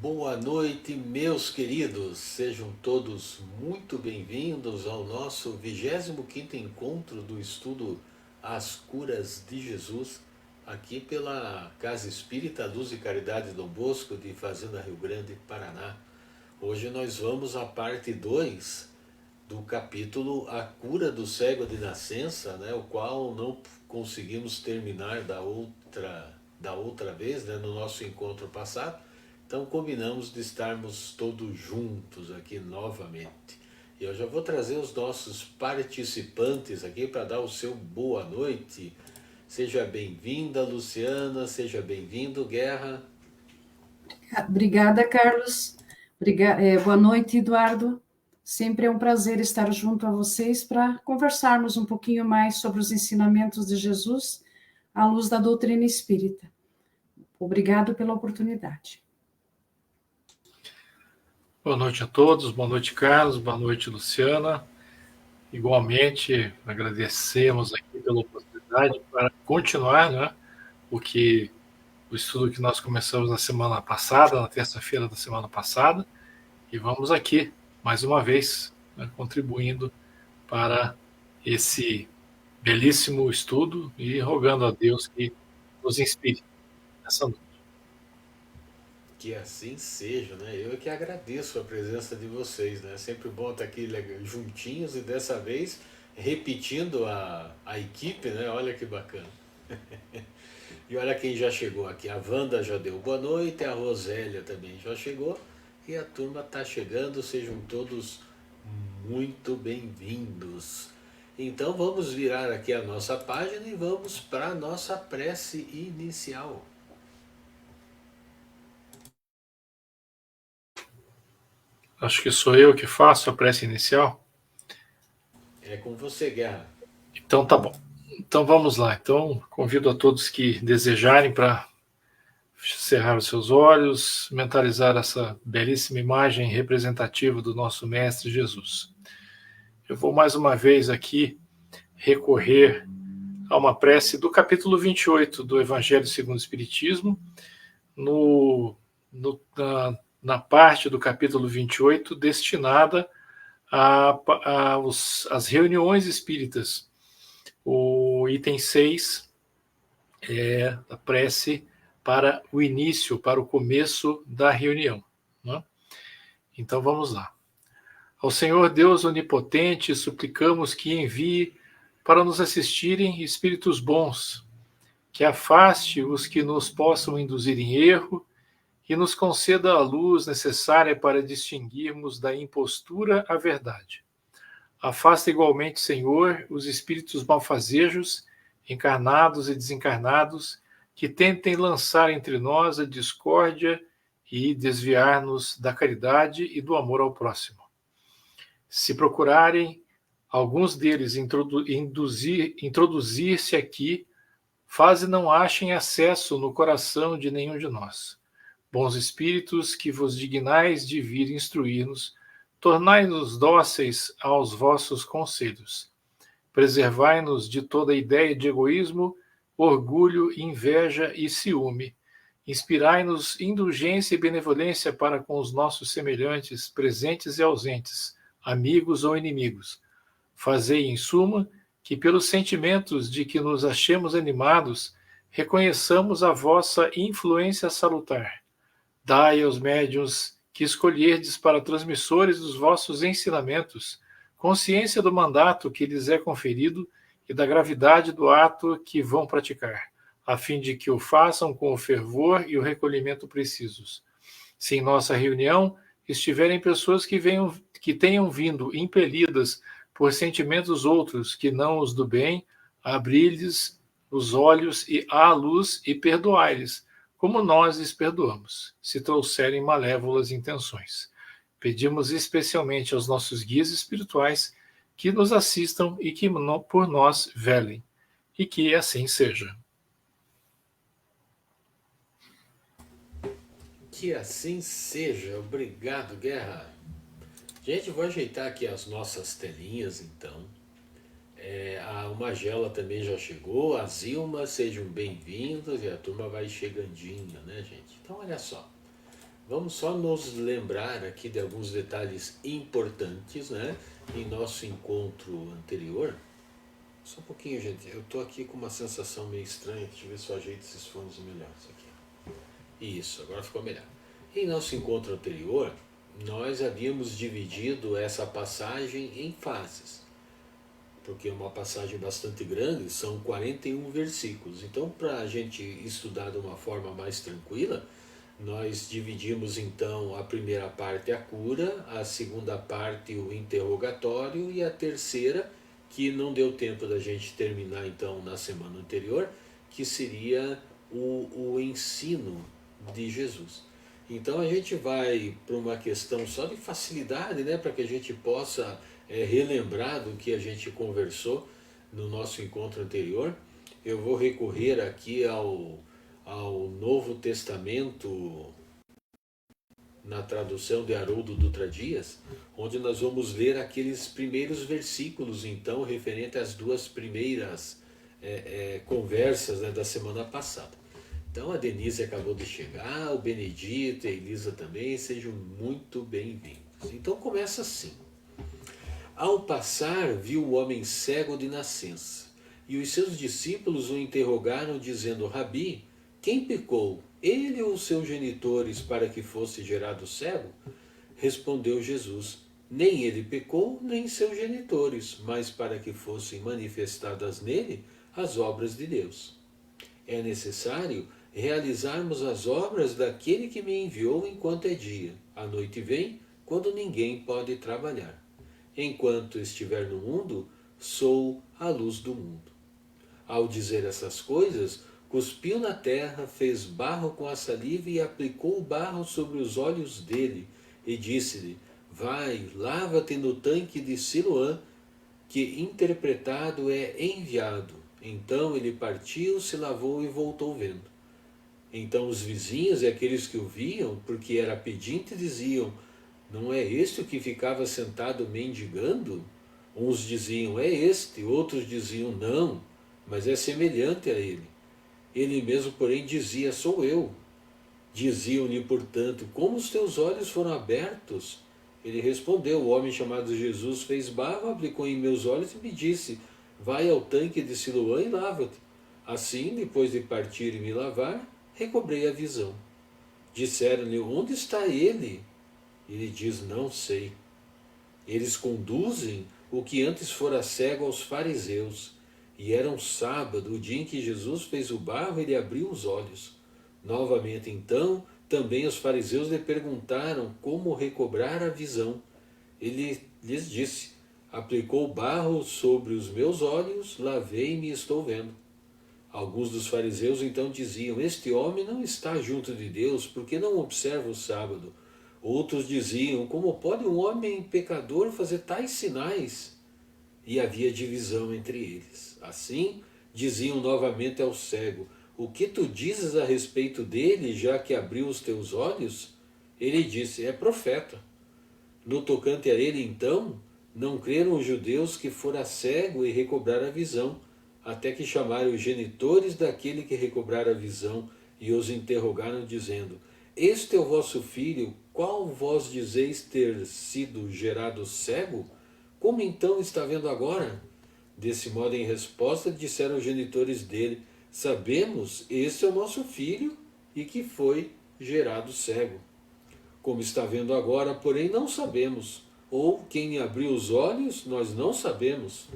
Boa noite, meus queridos. Sejam todos muito bem-vindos ao nosso 25º encontro do estudo As Curas de Jesus, aqui pela Casa Espírita Luz e Caridade Dom Bosco de Fazenda Rio Grande, Paraná. Hoje nós vamos à parte 2 do capítulo A Cura do Cego de Nascença, né, o qual não conseguimos terminar da outra vez, né, no nosso encontro passado. Então combinamos de estarmos todos juntos aqui novamente. E eu já vou trazer os nossos participantes aqui para dar o seu boa noite. Seja bem-vinda, Luciana, seja bem-vindo, Guerra. Obrigada, Carlos. Boa noite, Eduardo. Sempre é um prazer estar junto a vocês para conversarmos um pouquinho mais sobre os ensinamentos de Jesus à luz da doutrina espírita. Obrigado pela oportunidade. Boa noite a todos, boa noite, Carlos, boa noite, Luciana. Igualmente, agradecemos aqui pela oportunidade para continuar, né, o estudo que nós começamos na semana passada, na terça-feira da semana passada, e vamos aqui, mais uma vez, né, contribuindo para esse belíssimo estudo e rogando a Deus que nos inspire nessa noite. Que assim seja, né? Eu é que agradeço a presença de vocês, né? Sempre bom estar aqui juntinhos e dessa vez repetindo a equipe, né? Olha que bacana. E olha quem já chegou aqui. A Wanda já deu boa noite, a Rosélia também já chegou e a turma está chegando. Sejam todos muito bem-vindos. Então vamos virar aqui a nossa página e vamos para a nossa prece inicial. Acho que sou eu que faço a prece inicial. É com você, Guerra. Então tá bom. Então vamos lá. Então convido a todos que desejarem para cerrar os seus olhos, mentalizar essa belíssima imagem representativa do nosso Mestre Jesus. Eu vou mais uma vez aqui recorrer a uma prece do capítulo 28 do Evangelho segundo o Espiritismo, na parte do capítulo 28 destinada às reuniões espíritas. O item 6 é a prece para o início, para o começo da reunião, né? Então vamos lá. Ao Senhor Deus Onipotente, suplicamos que envie para nos assistirem espíritos bons, que afaste os que nos possam induzir em erro e nos conceda a luz necessária para distinguirmos da impostura a verdade. Afasta igualmente, Senhor, os espíritos malfazejos, encarnados e desencarnados, que tentem lançar entre nós a discórdia e desviar-nos da caridade e do amor ao próximo. Se procurarem alguns deles introduzir-se aqui, faze não achem acesso no coração de nenhum de nós. Bons espíritos, que vos dignais de vir instruir-nos, tornai-nos dóceis aos vossos conselhos. Preservai-nos de toda ideia de egoísmo, orgulho, inveja e ciúme. Inspirai-nos indulgência e benevolência para com os nossos semelhantes, presentes e ausentes, amigos ou inimigos. Fazei, em suma, que pelos sentimentos de que nos achemos animados, reconheçamos a vossa influência salutar. Dai aos médiuns que escolherdes para transmissores dos vossos ensinamentos consciência do mandato que lhes é conferido e da gravidade do ato que vão praticar, a fim de que o façam com o fervor e o recolhimento precisos. Se em nossa reunião estiverem pessoas que tenham vindo impelidas por sentimentos outros que não os do bem, abri-lhes os olhos e à luz e perdoai-lhes, como nós lhes perdoamos, se trouxerem malévolas intenções. Pedimos especialmente aos nossos guias espirituais que nos assistam e que por nós velem, e que assim seja. Que assim seja. Obrigado, Guerra. Gente, vou ajeitar aqui as nossas telinhas, então. A Magela também já chegou, a Zilma, sejam bem-vindos, e a turma vai chegandinho, né, gente? Então, olha só. Vamos só nos lembrar aqui de alguns detalhes importantes, né? Em nosso encontro anterior. Só um pouquinho, gente. Eu estou aqui com uma sensação meio estranha. Deixa eu ver se eu ajeito esses fones melhor. Isso aqui. Isso, agora ficou melhor. Em nosso encontro anterior, nós havíamos dividido essa passagem em fases. Porque é uma passagem bastante grande, são 41 versículos. Então, para a gente estudar de uma forma mais tranquila, nós dividimos então a primeira parte a cura, a segunda parte o interrogatório e a terceira, que não deu tempo da gente terminar então na semana anterior, que seria o ensino de Jesus. Então a gente vai para uma questão só de facilidade, né, para que a gente possa relembrar do que a gente conversou no nosso encontro anterior. Eu vou recorrer aqui ao Novo Testamento, na tradução de Haroldo Dutra Dias, onde nós vamos ler aqueles primeiros versículos, então, referente às duas primeiras conversas, né, da semana passada. Então a Denise acabou de chegar, o Benedito e a Elisa também, sejam muito bem-vindos. Então começa assim. Ao passar, viu o homem cego de nascença, e os seus discípulos o interrogaram, dizendo: Rabi, quem pecou, ele ou seus genitores, para que fosse gerado cego? Respondeu Jesus: nem ele pecou, nem seus genitores, mas para que fossem manifestadas nele as obras de Deus. É necessário realizarmos as obras daquele que me enviou enquanto é dia. A noite vem, quando ninguém pode trabalhar. Enquanto estiver no mundo, sou a luz do mundo. Ao dizer essas coisas, cuspiu na terra, fez barro com a saliva e aplicou o barro sobre os olhos dele, e disse-lhe: vai, lava-te no tanque de Siloã, que interpretado é enviado. Então ele partiu, se lavou e voltou vendo. Então os vizinhos e aqueles que o viam, porque era pedinte, diziam: não é este o que ficava sentado mendigando? Uns diziam: é este, outros diziam: não, mas é semelhante a ele. Ele mesmo, porém, dizia: sou eu. Diziam-lhe, portanto: como os teus olhos foram abertos? Ele respondeu: o homem chamado Jesus fez barro, aplicou em meus olhos e me disse: vai ao tanque de Siloã e lava-te. Assim, depois de partir e me lavar, recobrei a visão. Disseram-lhe: onde está ele? Ele diz: não sei. Eles conduzem o que antes fora cego aos fariseus. E era um sábado, o dia em que Jesus fez o barro, ele abriu os olhos. Novamente então, também os fariseus lhe perguntaram como recobrar a visão. Ele lhes disse: aplicou barro sobre os meus olhos, lavei-me e estou vendo. Alguns dos fariseus então diziam: este homem não está junto de Deus, porque não observa o sábado. Outros diziam: como pode um homem pecador fazer tais sinais? E havia divisão entre eles. Assim, diziam novamente ao cego: o que tu dizes a respeito dele, já que abriu os teus olhos? Ele disse: é profeta. No tocante a ele, então, não creram os judeus que fora cego e recobrara a visão, até que chamaram os genitores daquele que recobrara a visão e os interrogaram, dizendo: este é o vosso filho, qual vós dizeis ter sido gerado cego? Como então está vendo agora? Desse modo, em resposta, disseram os genitores dele: sabemos, este é o nosso filho e que foi gerado cego. Como está vendo agora, porém, não sabemos. Ou quem abriu os olhos, nós não sabemos.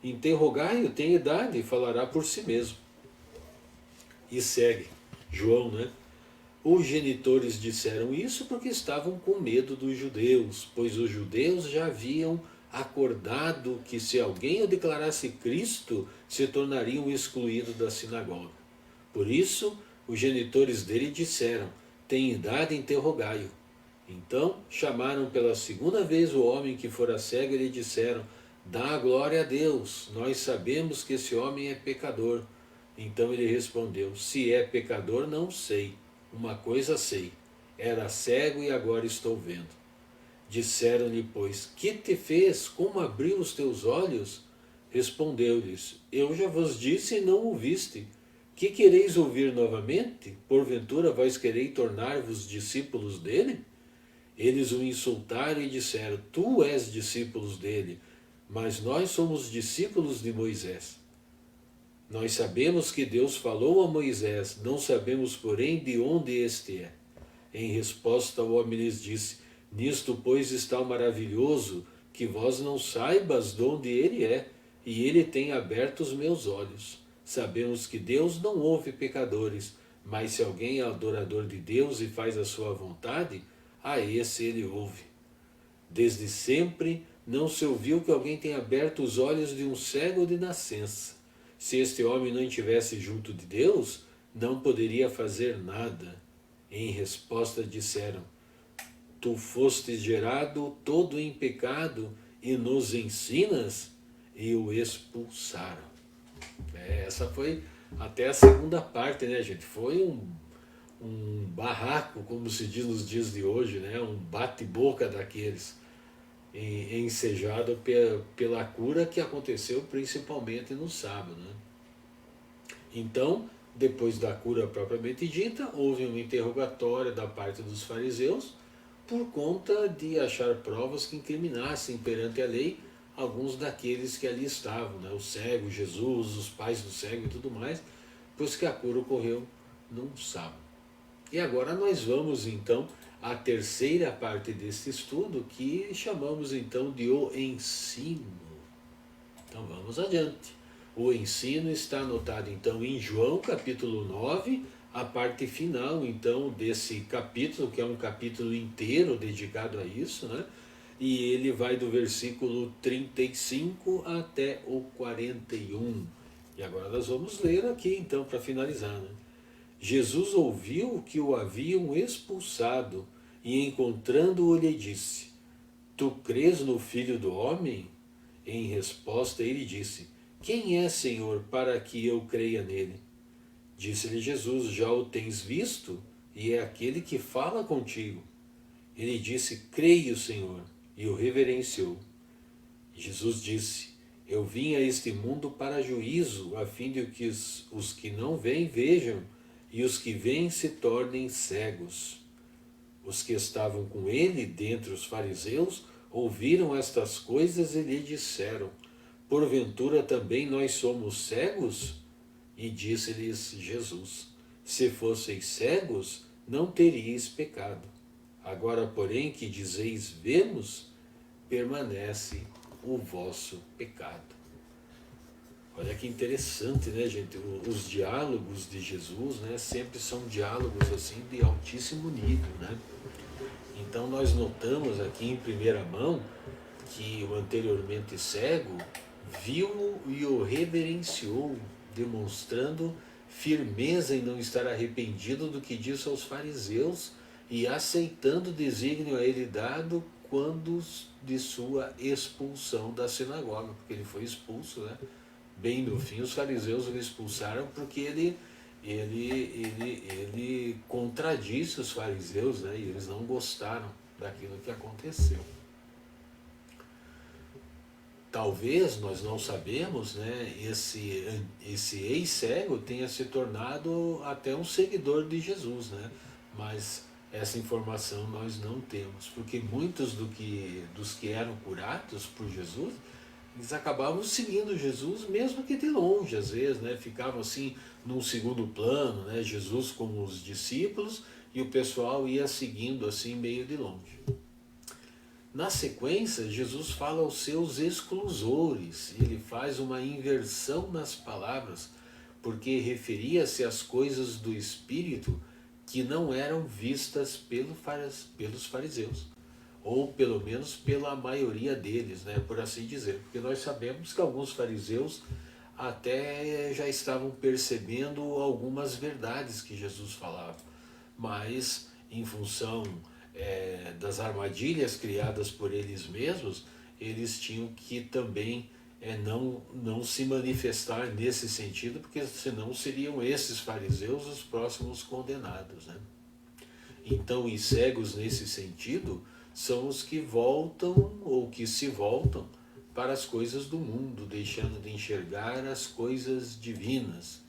Interrogai-o, tem idade, e falará por si mesmo. E segue João, né? Os genitores disseram isso porque estavam com medo dos judeus, pois os judeus já haviam acordado que se alguém o declarasse Cristo, se tornariam excluídos da sinagoga. Por isso, os genitores dele disseram: tem idade, interrogai-o. Então chamaram pela segunda vez o homem que fora cego e lhe disseram: dá glória a Deus, nós sabemos que esse homem é pecador. Então ele respondeu: se é pecador, não sei. Uma coisa sei, era cego e agora estou vendo. Disseram-lhe, pois: que te fez? Como abriu os teus olhos? Respondeu-lhes: eu já vos disse e não ouviste. Que quereis ouvir novamente? Porventura vós quereis tornar-vos discípulos dele? Eles o insultaram e disseram: Tu és discípulos dele, mas nós somos discípulos de Moisés. Nós sabemos que Deus falou a Moisés, não sabemos, porém, de onde este é. Em resposta, o homem lhes disse: Nisto, pois, está o maravilhoso, que vós não saibas de onde ele é, e ele tem aberto os meus olhos. Sabemos que Deus não ouve pecadores, mas se alguém é adorador de Deus e faz a sua vontade, a esse ele ouve. Desde sempre não se ouviu que alguém tenha aberto os olhos de um cego de nascença. Se este homem não estivesse junto de Deus, não poderia fazer nada. Em resposta disseram: Tu fostes gerado todo em pecado e nos ensinas? E o expulsaram. Essa foi até a segunda parte, né, gente? Foi um barraco, como se diz nos dias de hoje, né? Um bate-boca daqueles, ensejado pela cura que aconteceu principalmente no sábado, né? Então, depois da cura propriamente dita, houve um interrogatório da parte dos fariseus por conta de achar provas que incriminassem perante a lei alguns daqueles que ali estavam, né? O cego, Jesus, os pais do cego e tudo mais, pois que a cura ocorreu num sábado. E agora nós vamos então à terceira parte deste estudo, que chamamos então de o ensino. Então vamos adiante. O ensino está anotado então em João capítulo 9, a parte final então desse capítulo, que é um capítulo inteiro dedicado a isso, né? E ele vai do versículo 35 até o 41. E agora nós vamos ler aqui então para finalizar, né? Jesus ouviu que o haviam expulsado e, encontrando-o, lhe disse: Tu crês no Filho do Homem? Em resposta, ele disse: Quem é, Senhor, para que eu creia nele? Disse-lhe Jesus: Já o tens visto, e é aquele que fala contigo. Ele disse: Creio, Senhor, e o reverenciou. Jesus disse: Eu vim a este mundo para juízo, a fim de que os que não veem vejam, e os que veem se tornem cegos. Os que estavam com ele, dentre os fariseus, ouviram estas coisas e lhe disseram: Porventura também nós somos cegos? E disse-lhes Jesus: Se fosseis cegos, não teríeis pecado. Agora, porém, que dizeis vemos, permanece o vosso pecado. Olha que interessante, né, gente? Os diálogos de Jesus, né, sempre são diálogos assim de altíssimo nível, né? Então nós notamos aqui em primeira mão que o anteriormente cego viu e o reverenciou, demonstrando firmeza em não estar arrependido do que disse aos fariseus e aceitando o desígnio a ele dado quando de sua expulsão da sinagoga, porque ele foi expulso, né? Bem no fim, os fariseus o expulsaram porque ele contradisse os fariseus, né? E eles não gostaram daquilo que aconteceu. Talvez, nós não sabemos, né? Esse ex-cego tenha se tornado até um seguidor de Jesus, né? Mas essa informação nós não temos, porque muitos dos que eram curados por Jesus, eles acabavam seguindo Jesus, mesmo que de longe, às vezes, né? Ficavam assim num segundo plano, né? Jesus com os discípulos e o pessoal ia seguindo assim meio de longe. Na sequência, Jesus fala aos seus exclusores, ele faz uma inversão nas palavras, porque referia-se às coisas do Espírito que não eram vistas pelos fariseus, ou pelo menos pela maioria deles, né, por assim dizer, porque nós sabemos que alguns fariseus até já estavam percebendo algumas verdades que Jesus falava, mas em função das armadilhas criadas por eles mesmos, eles tinham que também não se manifestar nesse sentido, porque senão seriam esses fariseus os próximos condenados, né? Então, os cegos nesse sentido são os que voltam ou que se voltam para as coisas do mundo, deixando de enxergar as coisas divinas.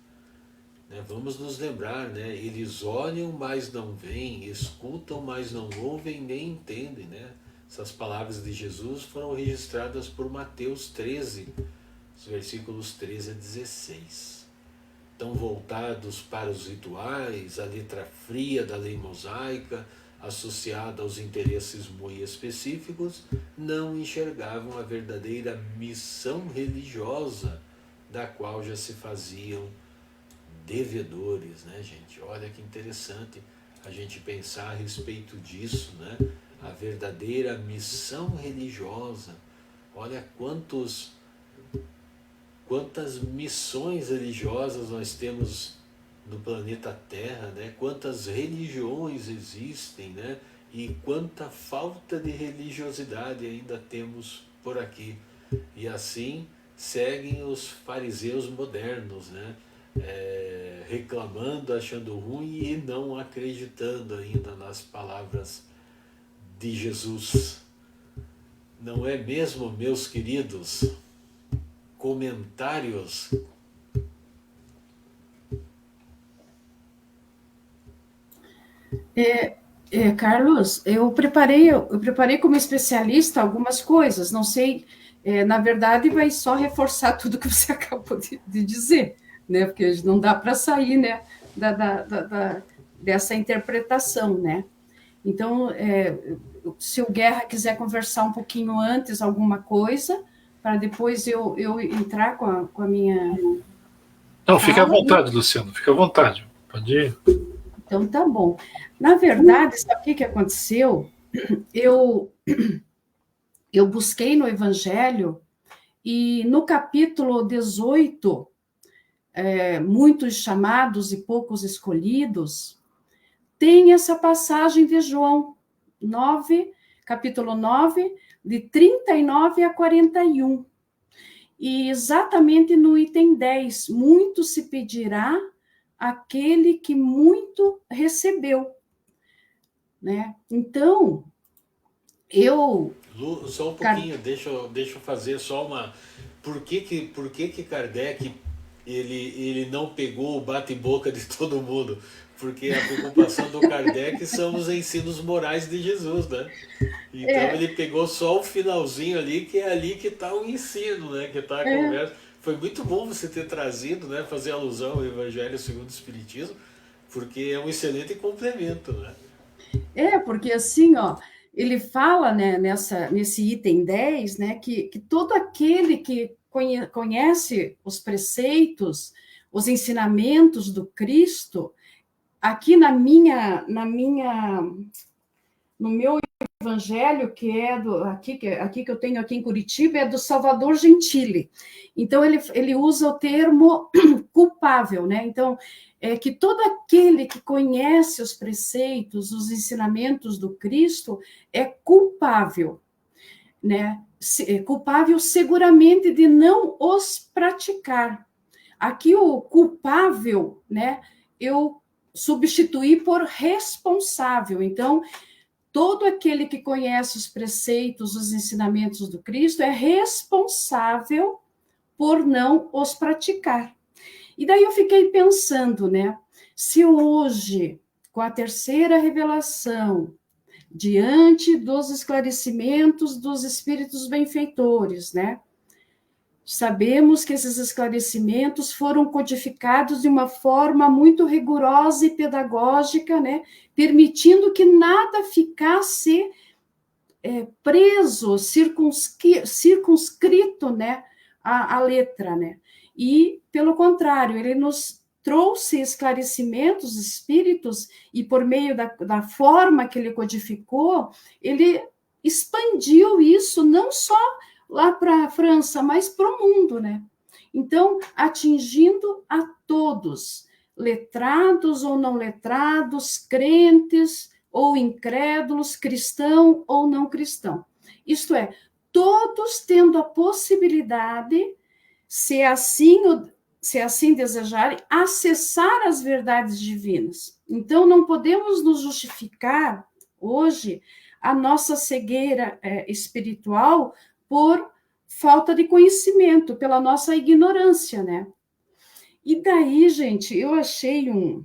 né? Vamos nos lembrar, né? Eles olham, mas não veem, escutam, mas não ouvem, nem entendem, né? Essas palavras de Jesus foram registradas por Mateus 13, os versículos 13 a 16. Tão voltados para os rituais, a letra fria da lei mosaica, associada aos interesses muito específicos, não enxergavam a verdadeira missão religiosa da qual já se faziam devedores, né, gente? Olha que interessante a gente pensar a respeito disso, né? A verdadeira missão religiosa. Olha quantas missões religiosas nós temos no planeta Terra, né? Quantas religiões existem, né? E quanta falta de religiosidade ainda temos por aqui. E assim seguem os fariseus modernos, né? Reclamando, achando ruim e não acreditando ainda nas palavras de Jesus. Não é mesmo, meus queridos? Comentários? Carlos, eu preparei como especialista algumas coisas, não sei, na verdade vai só reforçar tudo que você acabou de dizer, né? Porque não dá para sair, né, dessa interpretação, né? Então, se o Guerra quiser conversar um pouquinho antes alguma coisa, para depois eu entrar com a minha Não, fica à fala. vontade, Luciano, fica à vontade. Pode ir. Então, tá bom. Na verdade, sabe o que aconteceu? Eu busquei no Evangelho e no capítulo 18, muitos chamados e poucos escolhidos, tem essa passagem de João 9, capítulo 9, de 39 a 41. E exatamente no item 10, muito se pedirá aquele que muito recebeu, né? Então, Lu, só um pouquinho, deixa eu fazer só uma... Por que Kardec ele não pegou o bate-boca de todo mundo? Porque a preocupação do Kardec são os ensinos morais de Jesus, né? Então ele pegou só o finalzinho ali, que é ali que está o ensino, né? Que está a conversa. Foi muito bom você ter trazido, né? Fazer alusão ao Evangelho segundo o Espiritismo, porque é um excelente complemento, né? Porque assim, ó, ele fala, né, nesse item 10, né, que todo aquele que conhece os preceitos, os ensinamentos do Cristo, aqui no meu evangelho, que é aqui que eu tenho aqui em Curitiba, é do Salvador Gentili. Então, ele usa o termo culpável, né? Então, é que todo aquele que conhece os preceitos, os ensinamentos do Cristo, é culpável, né? Culpável seguramente de não os praticar. Aqui o culpável, né? Eu substituí por responsável. Então, todo aquele que conhece os preceitos, os ensinamentos do Cristo é responsável por não os praticar. E daí eu fiquei pensando, né? Se hoje, com a terceira revelação, diante dos esclarecimentos dos espíritos benfeitores, né? Sabemos que esses esclarecimentos foram codificados de uma forma muito rigorosa e pedagógica, né? Permitindo que nada ficasse preso, circunscrito, né? A letra, né? E, pelo contrário, ele nos trouxe esclarecimentos espíritos e, por meio da forma que ele codificou, ele expandiu isso não só lá para a França, mas para o mundo, né? Então, atingindo a todos, letrados ou não letrados, crentes ou incrédulos, cristão ou não cristão. Isto é, todos tendo a possibilidade, se assim desejarem, acessar as verdades divinas. Então, não podemos nos justificar hoje a nossa cegueira espiritual por falta de conhecimento, pela nossa ignorância, né? E daí, gente, eu achei um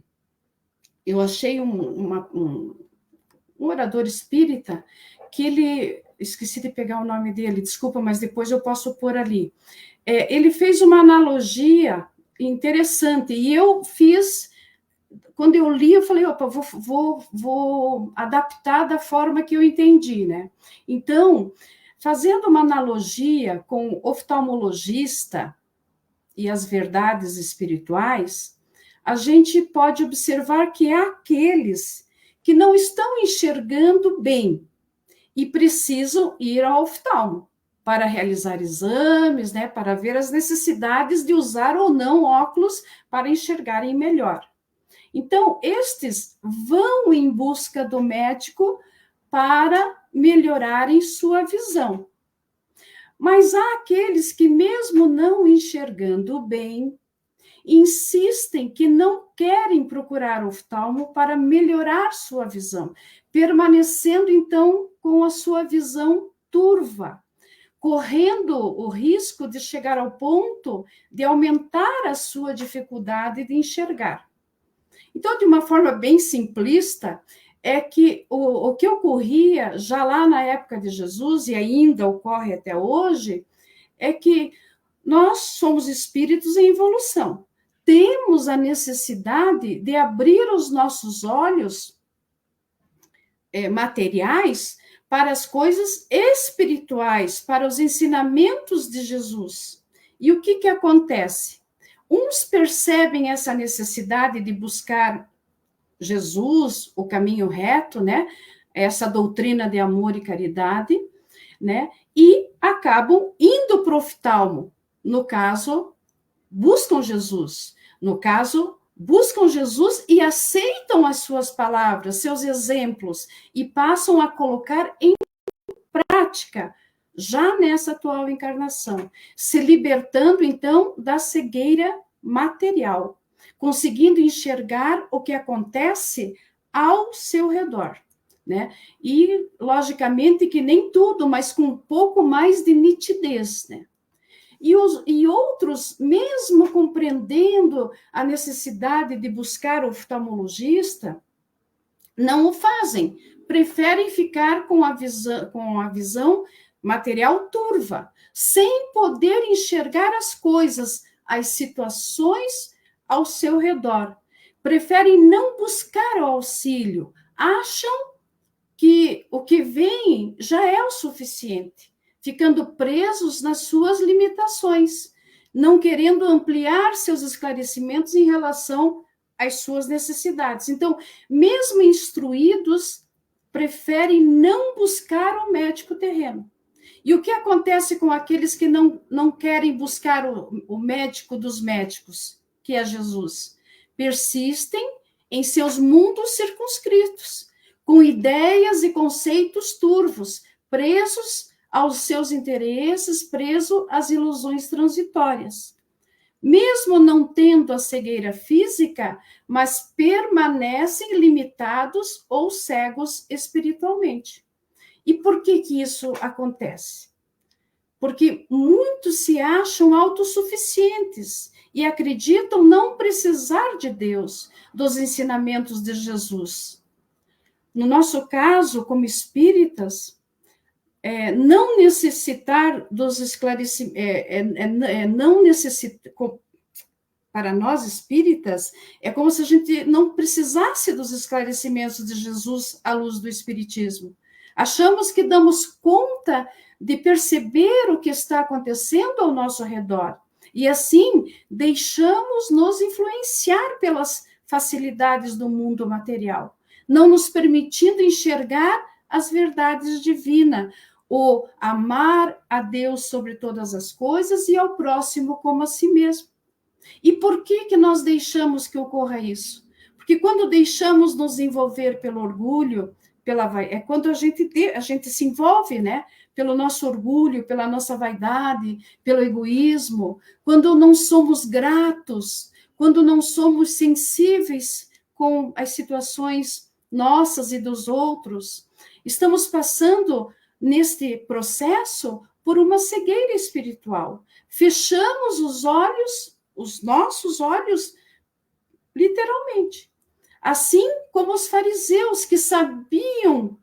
orador espírita que ele, esqueci de pegar o nome dele, desculpa, mas depois eu posso pôr ali. Ele fez uma analogia interessante, e eu fiz, quando eu li, eu falei, opa, vou adaptar da forma que eu entendi, né? Então, fazendo uma analogia com o oftalmologista e as verdades espirituais, a gente pode observar que há aqueles que não estão enxergando bem e precisam ir ao oftalmo para realizar exames, né, para ver as necessidades de usar ou não óculos para enxergarem melhor. Então, estes vão em busca do médico para melhorarem sua visão. Mas há aqueles que, mesmo não enxergando bem, insistem que não querem procurar oftalmo para melhorar sua visão, permanecendo, então, com a sua visão turva, correndo o risco de chegar ao ponto de aumentar a sua dificuldade de enxergar. Então, de uma forma bem simplista, é que o que ocorria já lá na época de Jesus, e ainda ocorre até hoje, é que nós somos espíritos em evolução. Temos a necessidade de abrir os nossos olhos materiais para as coisas espirituais, para os ensinamentos de Jesus. E o que acontece? Uns percebem essa necessidade de buscar Jesus, o caminho reto, né? Essa doutrina de amor e caridade, né? E acabam indo para o oftalmo. No caso, buscam Jesus. No caso, buscam Jesus e aceitam as suas palavras, seus exemplos, e passam a colocar em prática, já nessa atual encarnação, se libertando, então, da cegueira material, conseguindo enxergar o que acontece ao seu redor, né? E, logicamente, que nem tudo, mas com um pouco mais de nitidez, né? E outros, mesmo compreendendo a necessidade de buscar o oftalmologista, não o fazem, preferem ficar com a visão material turva, sem poder enxergar as coisas, as situações ao seu redor. Preferem não buscar o auxílio, acham que o que vem já é o suficiente, ficando presos nas suas limitações, não querendo ampliar seus esclarecimentos em relação às suas necessidades. Então, mesmo instruídos, preferem não buscar o médico terreno. E o que acontece com aqueles que não querem buscar o médico dos médicos, que é Jesus? Persistem em seus mundos circunscritos, com ideias e conceitos turvos, presos aos seus interesses, presos às ilusões transitórias. Mesmo não tendo a cegueira física, mas permanecem limitados ou cegos espiritualmente. E por que isso acontece? Porque muitos se acham autossuficientes e acreditam não precisar de Deus, dos ensinamentos de Jesus. No nosso caso, como espíritas, não necessitar dos esclarecimentos, não necessitar, para nós espíritas, é como se a gente não precisasse dos esclarecimentos de Jesus à luz do Espiritismo. Achamos que damos conta de perceber o que está acontecendo ao nosso redor. E assim, deixamos nos influenciar pelas facilidades do mundo material, não nos permitindo enxergar as verdades divinas, o amar a Deus sobre todas as coisas e ao próximo como a si mesmo. E por que nós deixamos que ocorra isso? Porque quando deixamos nos envolver pelo orgulho, é quando a gente se envolve, né? Pelo nosso orgulho, pela nossa vaidade, pelo egoísmo, quando não somos gratos, quando não somos sensíveis com as situações nossas e dos outros, estamos passando neste processo por uma cegueira espiritual. Fechamos os olhos os nossos olhos, literalmente. Assim como os fariseus, que sabiam,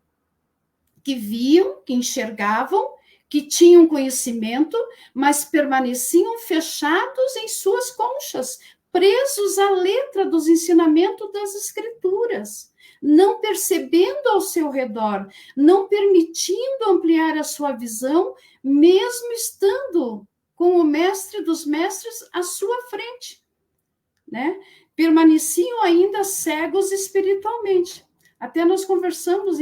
que viam, que enxergavam, que tinham conhecimento, mas permaneciam fechados em suas conchas, presos à letra dos ensinamentos das Escrituras, não percebendo ao seu redor, não permitindo ampliar a sua visão, mesmo estando com o mestre dos mestres à sua frente, né? Permaneciam ainda cegos espiritualmente. Até nós conversamos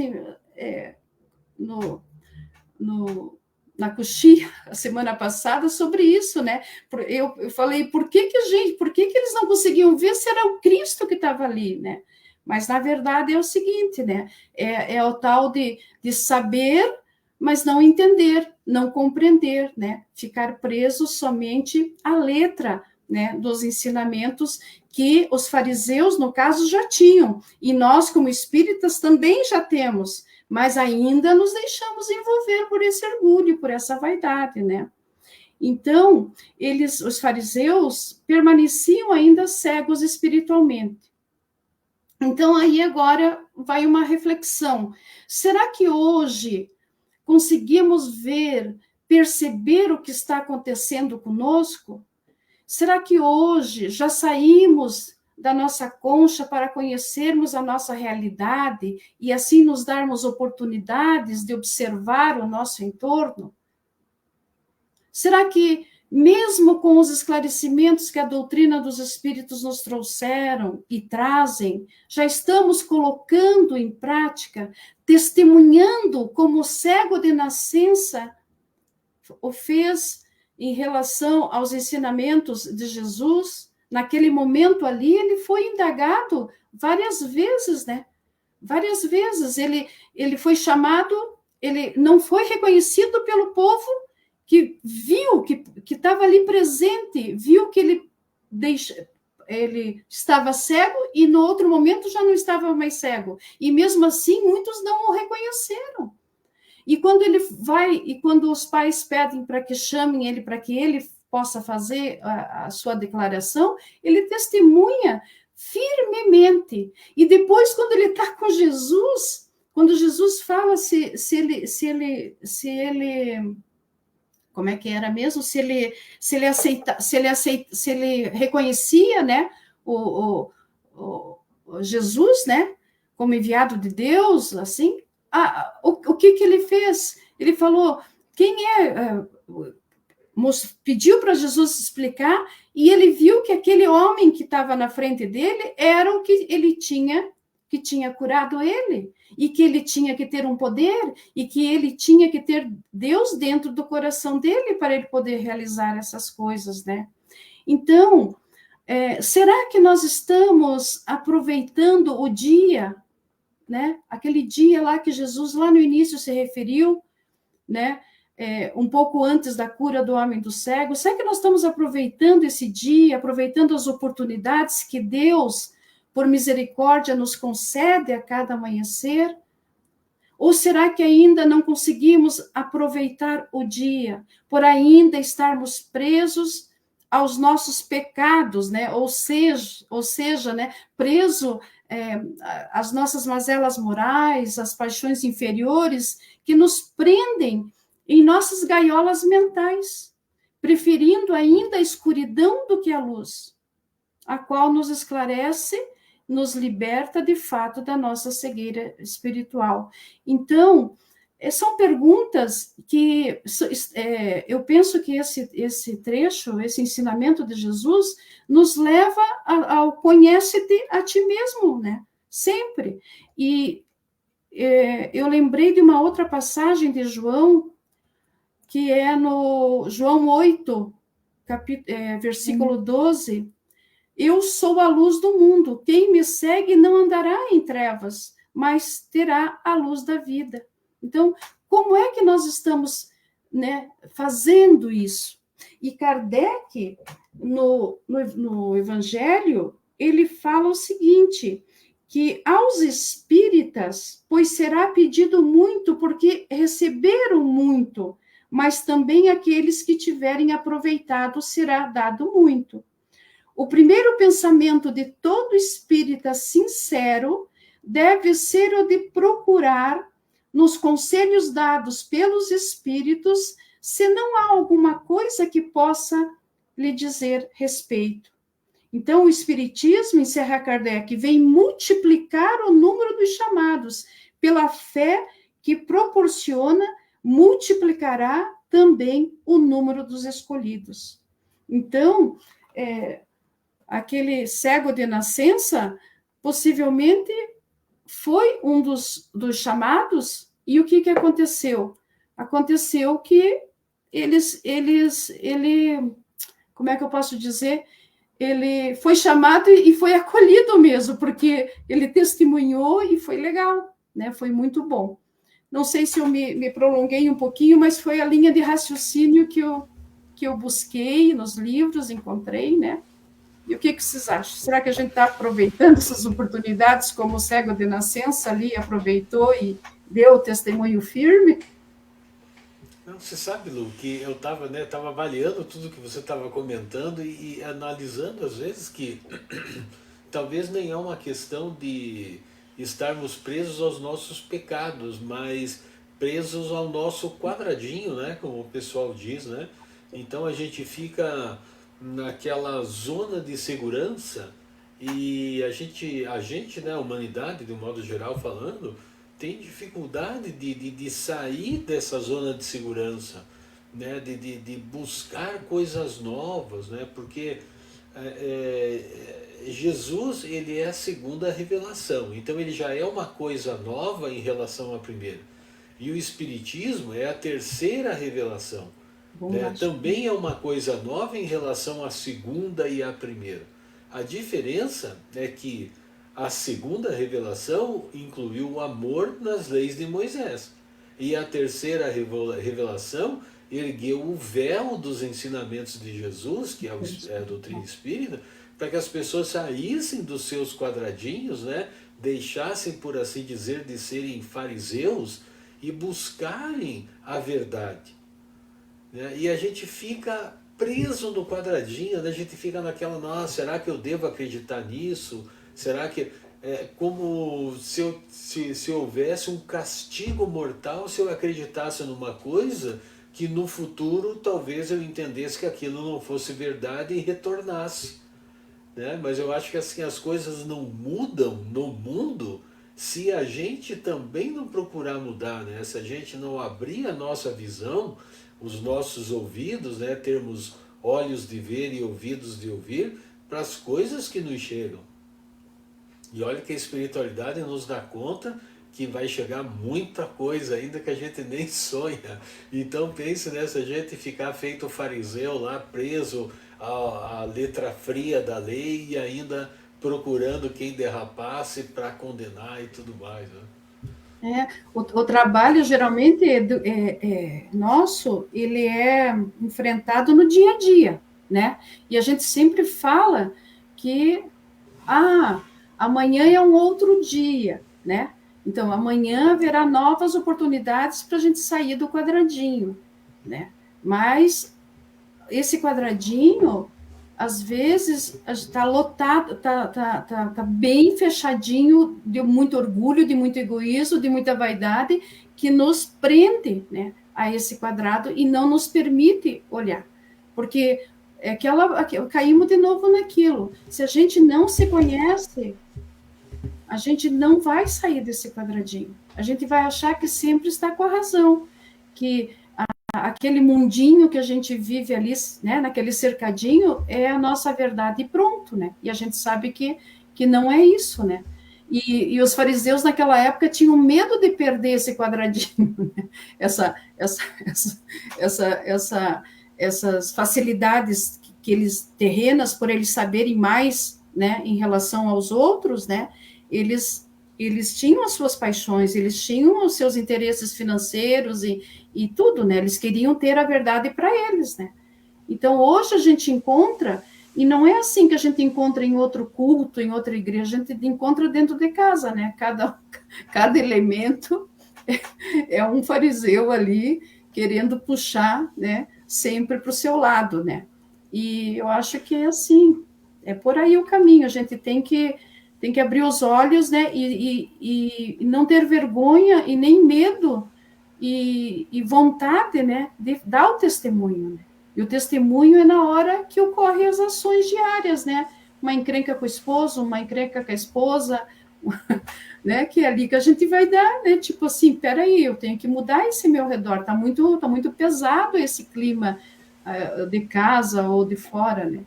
na coxia, a semana passada, sobre isso, né? Eu falei, por que eles não conseguiam ver se era o Cristo que estava ali, né? Mas, na verdade, é o seguinte, né? É o tal de saber, mas não entender, não compreender, né? Ficar preso somente à letra, né? Dos ensinamentos que os fariseus, no caso, já tinham. E nós, como espíritas, também já temos, mas ainda nos deixamos envolver por esse orgulho, por essa vaidade, né? Então, os fariseus, permaneciam ainda cegos espiritualmente. Então, aí agora vai uma reflexão. Será que hoje conseguimos ver, perceber o que está acontecendo conosco? Será que hoje já saímos da nossa concha para conhecermos a nossa realidade e assim nos darmos oportunidades de observar o nosso entorno? Será que, mesmo com os esclarecimentos que a doutrina dos Espíritos nos trouxeram e trazem, já estamos colocando em prática, testemunhando como o cego de nascença o fez em relação aos ensinamentos de Jesus? Naquele momento ali, ele foi indagado várias vezes, né? Várias vezes. Ele foi chamado, ele não foi reconhecido pelo povo que viu, que estava ali presente, viu que ele estava cego e no outro momento já não estava mais cego. E mesmo assim, muitos não o reconheceram. E quando ele vai, e quando os pais pedem para que chamem ele, para que ele possa fazer a sua declaração, ele testemunha firmemente. E depois, quando ele está com Jesus, quando Jesus fala se ele como é que era mesmo? Se ele reconhecia, né, o Jesus, né, como enviado de Deus, assim, o que ele fez? Ele falou, pediu para Jesus explicar, e ele viu que aquele homem que estava na frente dele era o que ele tinha, que tinha curado ele, e que ele tinha que ter um poder, e que ele tinha que ter Deus dentro do coração dele para ele poder realizar essas coisas, né? Então, será que nós estamos aproveitando o dia, né? Aquele dia lá que Jesus, lá no início, se referiu, né? Um pouco antes da cura do homem do cego? Será que nós estamos aproveitando esse dia, aproveitando as oportunidades que Deus, por misericórdia, nos concede a cada amanhecer? Ou será que ainda não conseguimos aproveitar o dia, por ainda estarmos presos aos nossos pecados, né? Ou seja, né? Preso às nossas mazelas morais, às paixões inferiores, que nos prendem em nossas gaiolas mentais, preferindo ainda a escuridão do que a luz, a qual nos esclarece, nos liberta de fato da nossa cegueira espiritual. Então, são perguntas que eu penso que esse trecho, esse ensinamento de Jesus, nos leva ao conhece-te a ti mesmo, né? Sempre. E eu lembrei de uma outra passagem de João, que é no João 8, versículo 12, eu sou a luz do mundo, quem me segue não andará em trevas, mas terá a luz da vida. Então, como é que nós estamos, né, fazendo isso? E Kardec, no Evangelho, ele fala o seguinte, que aos espíritas, pois será pedido muito, porque receberam muito, mas também aqueles que tiverem aproveitado será dado muito. o primeiro pensamento de todo espírita sincero deve ser o de procurar, nos conselhos dados pelos espíritos, se não há alguma coisa que possa lhe dizer respeito. Então, o Espiritismo, encerra Kardec, vem multiplicar o número dos chamados, pela fé que proporciona, multiplicará também o número dos escolhidos. Então, aquele cego de nascença, possivelmente foi um dos chamados, e o que aconteceu? Aconteceu que ele, como é que eu posso dizer? Ele foi chamado e foi acolhido mesmo, porque ele testemunhou e foi legal, né? Foi muito bom. Não sei se eu me prolonguei um pouquinho, mas foi a linha de raciocínio que eu busquei nos livros, encontrei, né? E o que vocês acham? Será que a gente está aproveitando essas oportunidades, como o cego de nascença ali aproveitou e deu o testemunho firme? Não, você sabe, Lu, que eu estava tava avaliando tudo que você estava comentando e analisando, às vezes, que talvez nem é uma questão de estarmos presos aos nossos pecados, mas presos ao nosso quadradinho, né, como o pessoal diz, né? Então a gente fica naquela zona de segurança e a gente, né, a humanidade, de um modo geral falando, tem dificuldade de sair dessa zona de segurança, né, de buscar coisas novas, né, porque Jesus, ele é a segunda revelação, então ele já é uma coisa nova em relação à primeira. E o Espiritismo é a terceira revelação, né? Também é uma coisa nova em relação à segunda e à primeira. A diferença é que a segunda revelação incluiu o amor nas leis de Moisés. E a terceira revelação ergueu o véu dos ensinamentos de Jesus, que é a doutrina espírita, para que as pessoas saíssem dos seus quadradinhos, né? Deixassem, por assim dizer, de serem fariseus e buscarem a verdade. Né? E a gente fica preso no quadradinho, né? A gente fica naquela, nossa, será que eu devo acreditar nisso? Será que como se houvesse um castigo mortal se eu acreditasse numa coisa que no futuro talvez eu entendesse que aquilo não fosse verdade e retornasse, né? Mas eu acho que assim as coisas não mudam no mundo se a gente também não procurar mudar, né? Se a gente não abrir a nossa visão, os nossos ouvidos, né? Termos olhos de ver e ouvidos de ouvir para as coisas que nos chegam. E olha que a espiritualidade nos dá conta que vai chegar muita coisa ainda que a gente nem sonha. Então pense, né, se a gente ficar feito fariseu lá, preso à letra fria da lei e ainda procurando quem derrapasse para condenar e tudo mais, né? O trabalho geralmente nosso, ele é enfrentado no dia a dia, né? E a gente sempre fala que amanhã é um outro dia, né? Então, amanhã haverá novas oportunidades para a gente sair do quadradinho, né? Mas esse quadradinho, às vezes, está lotado, tá bem fechadinho de muito orgulho, de muito egoísmo, de muita vaidade, que nos prende, né, a esse quadrado e não nos permite olhar. Porque caímos de novo naquilo. Se a gente não se conhece, a gente não vai sair desse quadradinho. A gente vai achar que sempre está com a razão, que aquele mundinho que a gente vive ali, né, naquele cercadinho, é a nossa verdade e pronto, né? E a gente sabe que não é isso, né? E os fariseus naquela época tinham medo de perder esse quadradinho, né? Essas facilidades que eles terrenas, por eles saberem mais, né, em relação aos outros, né? Eles tinham as suas paixões, eles tinham os seus interesses financeiros e tudo, né? Eles queriam ter a verdade para eles, né? Então, hoje a gente encontra, e não é assim que a gente encontra em outro culto, em outra igreja, a gente encontra dentro de casa, né? Cada elemento é um fariseu ali querendo puxar, né? Sempre para o seu lado, né? E eu acho que é assim. É por aí o caminho, a gente tem que abrir os olhos, né, e não ter vergonha e nem medo e vontade, né, de dar o testemunho, né? E o testemunho é na hora que ocorrem as ações diárias, né? Uma encrenca com o esposo, uma encrenca com a esposa, né? Que é ali que a gente vai dar, né? Tipo assim, peraí, eu tenho que mudar esse meu redor, tá muito pesado esse clima de casa ou de fora, né?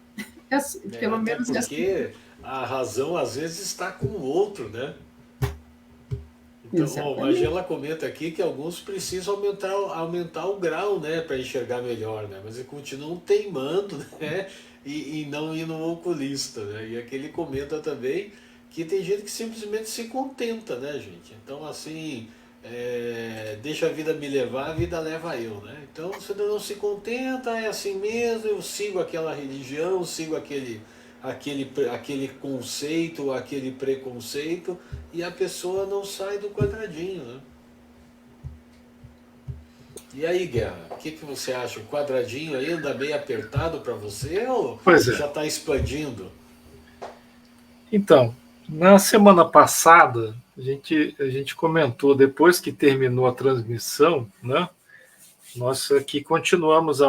Pelo Até menos assim. porque a razão às vezes está com o outro, né? Então, ó, mas Exatamente. ela comenta aqui que alguns precisam aumentar o grau, né, para enxergar melhor, né? Mas eles continuam teimando, né? E não ir no oculista, né? E aqui ele comenta também que tem gente que simplesmente se contenta, né, gente? Então, assim, deixa a vida me levar, a vida leva eu, né? Então, você não se contenta, é assim mesmo, eu sigo aquela religião, sigo aquele conceito, aquele preconceito, e a pessoa não sai do quadradinho, né? E aí, Guerra, o que você acha? O quadradinho aí anda meio apertado para você ou Pois é. já está expandindo? Então, na semana passada, a gente comentou, depois que terminou a transmissão, né? Nós aqui continuamos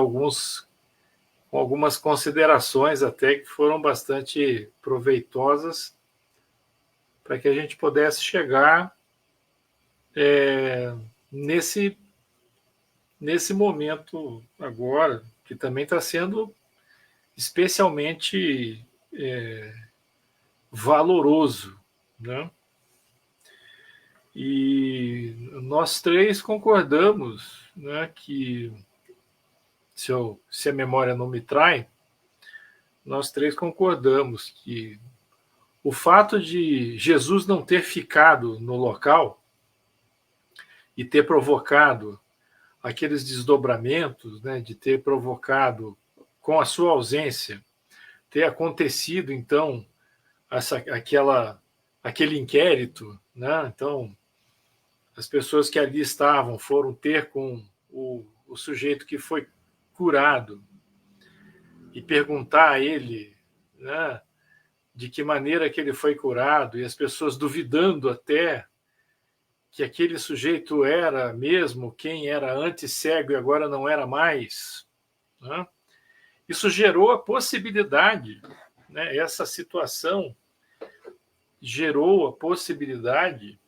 com algumas considerações até que foram bastante proveitosas para que a gente pudesse chegar nesse momento agora, que também está sendo especialmente valoroso, né? E nós três concordamos, né, que, se a memória não me trai, nós três concordamos que o fato de Jesus não ter ficado no local e ter provocado aqueles desdobramentos, né, de ter provocado, com a sua ausência, ter acontecido, então, aquele inquérito, né? Então, as pessoas que ali estavam foram ter com o sujeito que foi curado e perguntar a ele, né, de que maneira que ele foi curado, e as pessoas duvidando até que aquele sujeito era mesmo quem era antes cego e agora não era mais, né? Isso gerou a possibilidade, né, essa situação gerou a possibilidade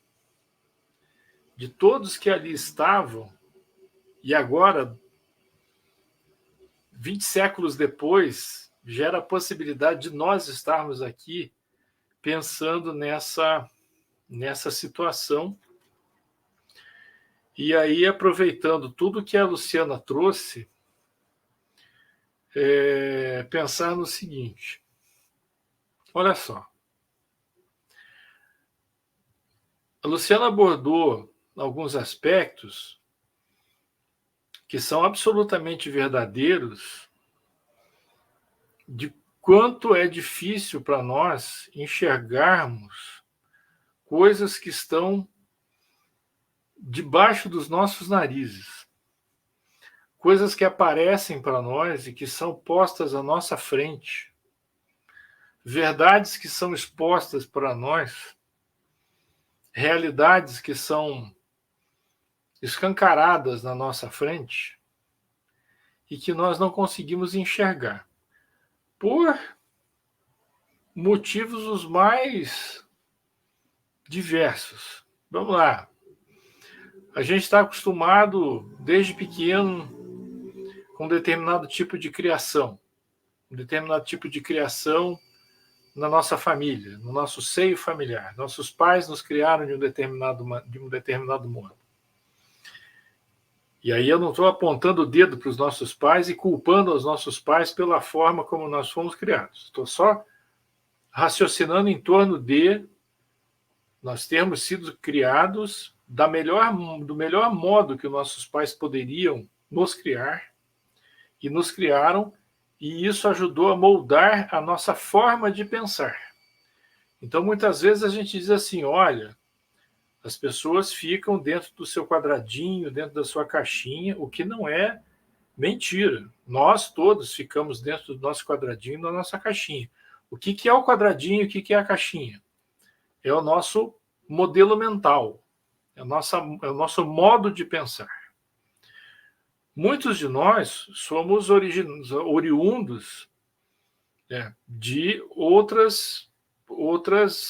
de todos que ali estavam, e agora, 20 séculos depois, gera a possibilidade de nós estarmos aqui pensando nessa situação. E aí, aproveitando tudo que a Luciana trouxe, pensar no seguinte: olha só, a Luciana abordou alguns aspectos que são absolutamente verdadeiros de quanto é difícil para nós enxergarmos coisas que estão debaixo dos nossos narizes, coisas que aparecem para nós e que são postas à nossa frente, verdades que são expostas para nós, realidades que são escancaradas na nossa frente e que nós não conseguimos enxergar por motivos os mais diversos. Vamos lá. A gente está acostumado desde pequeno com um determinado tipo de criação, na nossa família, no nosso seio familiar. Nossos pais nos criaram de um determinado modo. E aí eu não estou apontando o dedo para os nossos pais e culpando os nossos pais pela forma como nós fomos criados. Estou só raciocinando em torno de nós termos sido criados do melhor modo que os nossos pais poderiam nos criar, e nos criaram, e isso ajudou a moldar a nossa forma de pensar. Então, muitas vezes a gente diz assim, olha, as pessoas ficam dentro do seu quadradinho, dentro da sua caixinha, o que não é mentira. Nós todos ficamos dentro do nosso quadradinho, da nossa caixinha. O que é o quadradinho e o que é a caixinha? É o nosso modelo mental, é o nosso modo de pensar. Muitos de nós somos oriundos, né, de outras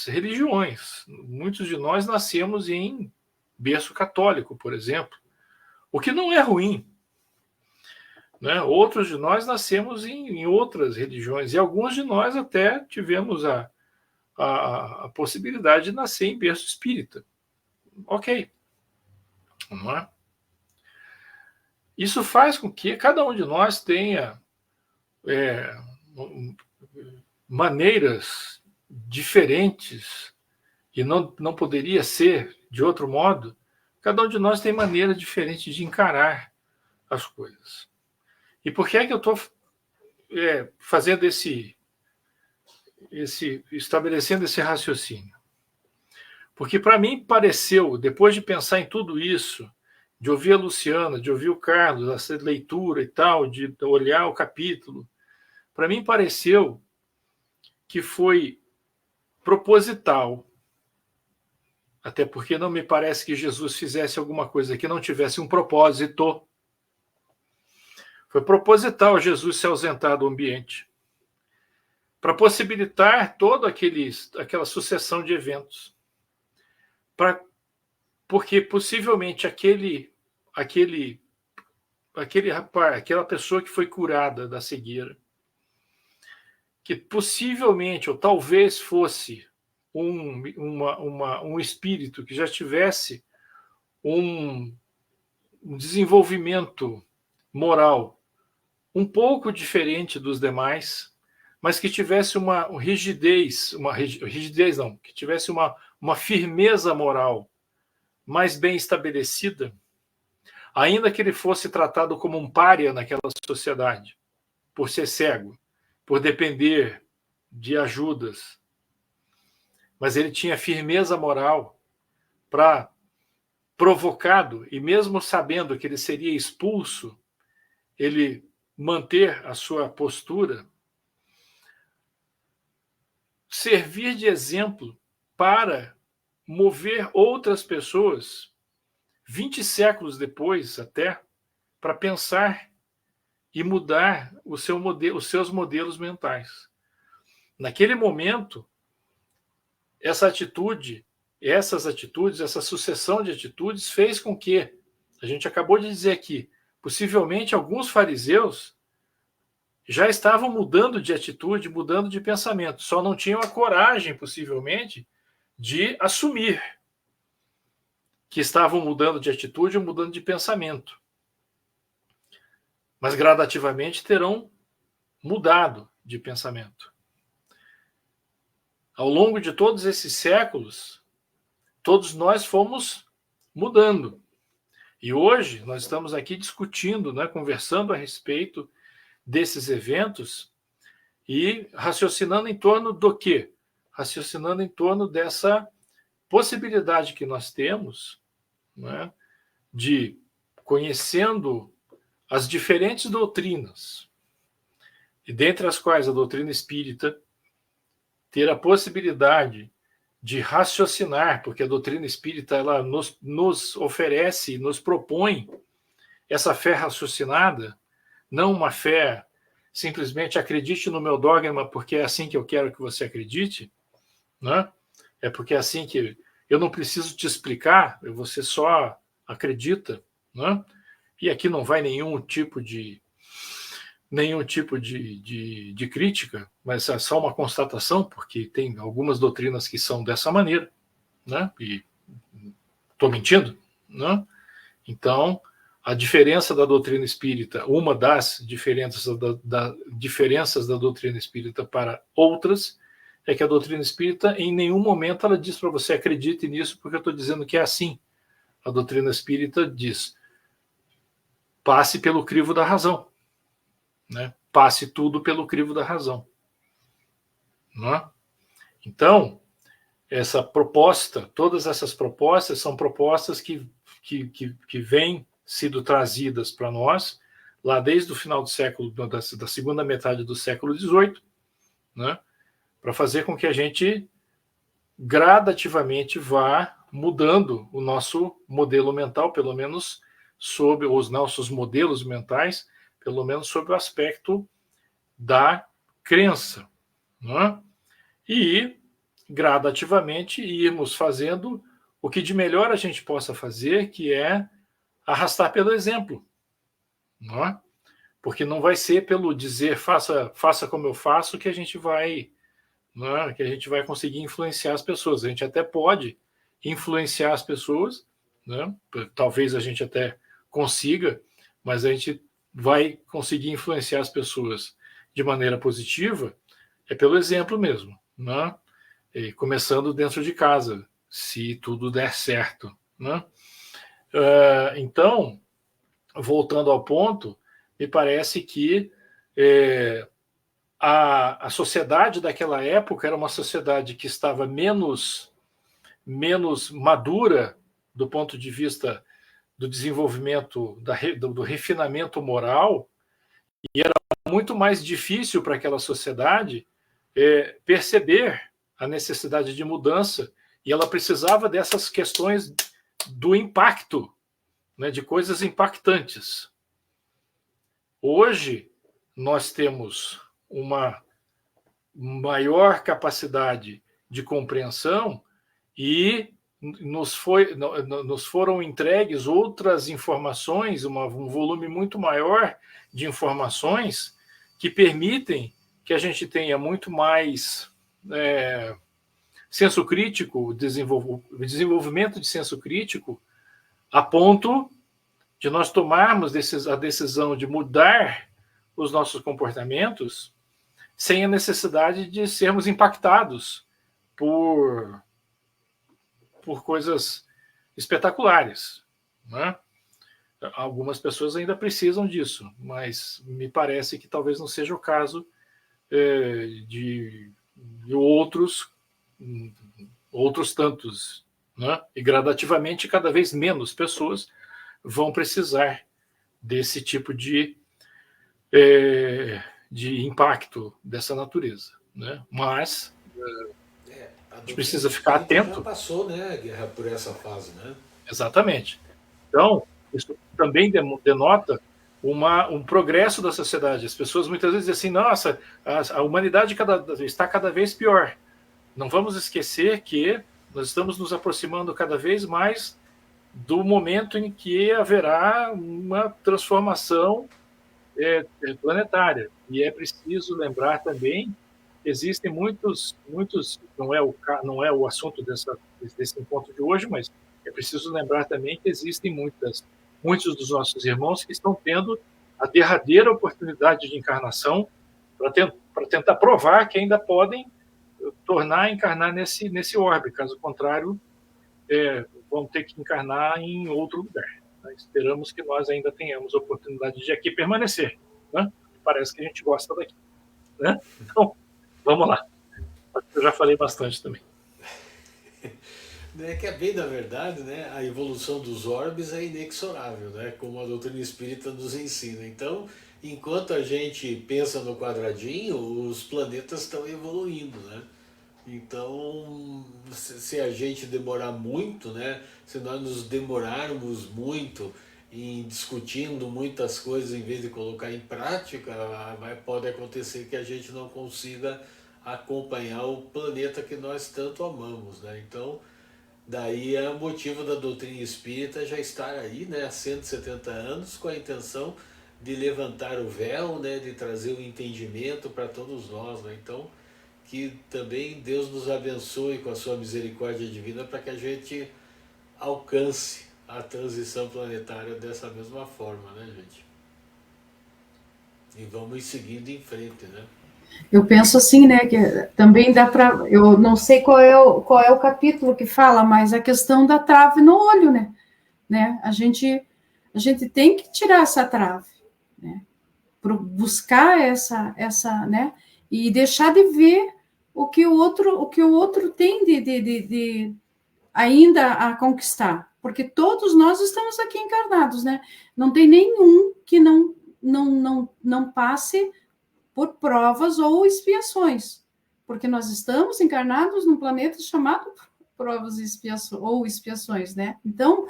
religiões. Muitos de nós nascemos em berço católico, por exemplo, o que não é ruim, né? Outros de nós nascemos em outras religiões, e alguns de nós até tivemos a possibilidade de nascer em berço espírita. Ok, não é? Isso faz com que cada um de nós tenha maneiras diferentes, e não poderia ser de outro modo. Cada um de nós tem maneira diferente de encarar as coisas. E por que é que eu estou fazendo estabelecendo esse raciocínio? Porque para mim pareceu, depois de pensar em tudo isso, de ouvir a Luciana, de ouvir o Carlos, essa leitura e tal, de olhar o capítulo, para mim pareceu que foi proposital. Até porque não me parece que Jesus fizesse alguma coisa que não tivesse um propósito. Foi proposital Jesus se ausentar do ambiente para possibilitar toda aquela sucessão de eventos. Porque possivelmente aquele rapaz, aquela pessoa que foi curada da cegueira, que possivelmente ou talvez fosse um espírito que já tivesse um desenvolvimento moral um pouco diferente dos demais, mas que tivesse que tivesse uma firmeza moral mais bem estabelecida, ainda que ele fosse tratado como um pária naquela sociedade, por ser cego, por depender de ajudas, mas ele tinha firmeza moral para, provocado, e mesmo sabendo que ele seria expulso, ele manter a sua postura, servir de exemplo para mover outras pessoas, 20 séculos depois até, para pensar e mudar os seus modelos mentais. Naquele momento, essa sucessão de atitudes fez com que, a gente acabou de dizer aqui, possivelmente alguns fariseus já estavam mudando de atitude, mudando de pensamento, só não tinham a coragem, possivelmente, de assumir que estavam mudando de atitude ou mudando de pensamento. Mas gradativamente terão mudado de pensamento. Ao longo de todos esses séculos, todos nós fomos mudando. E hoje nós estamos aqui discutindo, né, conversando a respeito desses eventos e raciocinando em torno do quê? Raciocinando em torno dessa possibilidade que nós temos, né, de, conhecendo as diferentes doutrinas, e dentre as quais a doutrina espírita, ter a possibilidade de raciocinar, porque a doutrina espírita ela nos oferece, nos propõe essa fé raciocinada, não uma fé simplesmente acredite no meu dogma porque é assim que eu quero que você acredite, né? É porque é assim que eu não preciso te explicar, você só acredita, né? E aqui não vai nenhum tipo de crítica, mas é só uma constatação, porque tem algumas doutrinas que são dessa maneira, né? E estou mentindo, né? Então, a diferença da doutrina espírita, uma das diferenças da doutrina espírita para outras, é que a doutrina espírita, em nenhum momento, ela diz para você, acredite nisso, porque eu estou dizendo que é assim. A doutrina espírita diz, passe pelo crivo da razão. Né? Passe tudo pelo crivo da razão. Não é? Então, essa proposta, todas essas propostas são propostas que vêm sido trazidas para nós lá desde o final do século, da segunda metade do século XVIII, né? para fazer com que a gente gradativamente vá mudando o nosso modelo mental, pelo menos sobre os nossos modelos mentais, pelo menos sobre o aspecto da crença, né? E gradativamente irmos fazendo o que de melhor a gente possa fazer, que é arrastar pelo exemplo, né? Porque não vai ser pelo dizer faça como eu faço que a gente vai, né, que a gente vai conseguir influenciar as pessoas. A gente até pode influenciar as pessoas, né? Talvez a gente até consiga, mas a gente vai conseguir influenciar as pessoas de maneira positiva pelo exemplo mesmo, né? E começando dentro de casa, se tudo der certo, né? Então, voltando ao ponto, me parece que a sociedade daquela época era uma sociedade que estava menos madura do ponto de vista do desenvolvimento, do refinamento moral, e era muito mais difícil para aquela sociedade perceber a necessidade de mudança, e ela precisava dessas questões do impacto, né, de coisas impactantes. Hoje, nós temos uma maior capacidade de compreensão e nos foram entregues outras informações, um volume muito maior de informações que permitem que a gente tenha muito mais senso crítico, desenvolvimento de senso crítico, a ponto de nós tomarmos a decisão de mudar os nossos comportamentos sem a necessidade de sermos impactados por coisas espetaculares, né? Algumas pessoas ainda precisam disso, mas me parece que talvez não seja o caso de outros tantos, né? E gradativamente cada vez menos pessoas vão precisar desse tipo de impacto dessa natureza, né? Mas a gente precisa ficar atento. Já passou, né, Guerra, por essa fase, né? Exatamente. Então, isso também denota um progresso da sociedade. As pessoas muitas vezes dizem assim, nossa, a humanidade está cada vez pior. Não vamos esquecer que nós estamos nos aproximando cada vez mais do momento em que haverá uma transformação planetária. E é preciso lembrar também que existem muitos não é o assunto desse encontro de hoje, mas é preciso lembrar também que existem muitos dos nossos irmãos que estão tendo a derradeira oportunidade de encarnação para tentar provar que ainda podem tornar a encarnar nesse orbe. Caso contrário, vão ter que encarnar em outro lugar. Esperamos que nós ainda tenhamos a oportunidade de aqui permanecer, né? Parece que a gente gosta daqui, né? Então, vamos lá. Eu já falei bastante também. É que é bem, na verdade, né, a evolução dos orbes é inexorável, né, como a doutrina espírita nos ensina. Então, enquanto a gente pensa no quadradinho, os planetas estão evoluindo, né? Então, se a gente demorar muito, né, se nós nos demorarmos muito em discutindo muitas coisas em vez de colocar em prática, pode acontecer que a gente não consiga acompanhar o planeta que nós tanto amamos, né? Então, daí é o motivo da doutrina espírita já estar aí, né, há 170 anos, com a intenção de levantar o véu, né, de trazer o entendimento para todos nós, né? Então, que também Deus nos abençoe com a sua misericórdia divina para que a gente alcance a transição planetária dessa mesma forma, né, gente? E vamos seguindo em frente, né? Eu penso assim, né, que também dá para, eu não sei qual é o capítulo que fala, mas a questão da trave no olho, né? A gente tem que tirar essa trave, né? Buscar essa, né? E deixar de ver o que o outro tem de ainda a conquistar, porque todos nós estamos aqui encarnados, né? Não tem nenhum que não passe por provas ou expiações. porque nós estamos encarnados num planeta chamado provas e expiações, ou expiações, né? Então,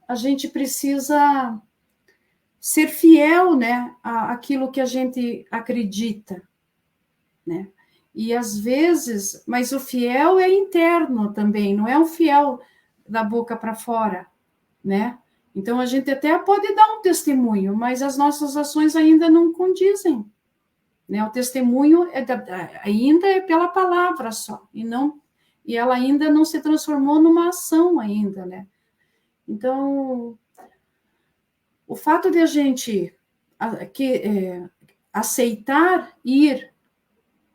a gente precisa ser fiel, né, àquilo que a gente acredita, né? E às vezes, mas o fiel é interno também, não é um fiel da boca para fora, né? Então a gente até pode dar um testemunho, mas as nossas ações ainda não condizem, né? O testemunho ainda é pela palavra só, e ela ainda não se transformou numa ação ainda, né? Então, o fato de a gente aceitar ir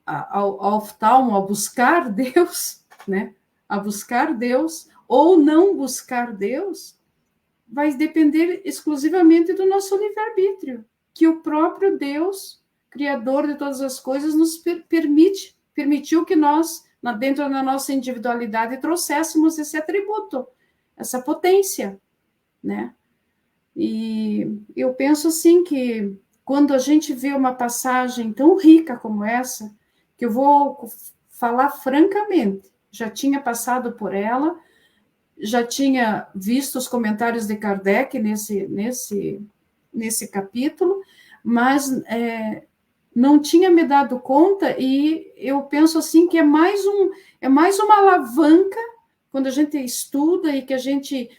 ao oftalmo, a buscar Deus, né? A buscar Deus, ou não buscar Deus, vai depender exclusivamente do nosso livre-arbítrio, que o próprio Deus, Criador de todas as coisas, nos permitiu que nós, dentro da nossa individualidade, trouxéssemos esse atributo, essa potência, né? E eu penso assim que quando a gente vê uma passagem tão rica como essa, que eu vou falar francamente, já tinha passado por ela, já tinha visto os comentários de Kardec nesse capítulo, mas não tinha me dado conta, e eu penso assim que é mais uma alavanca, quando a gente estuda e que a gente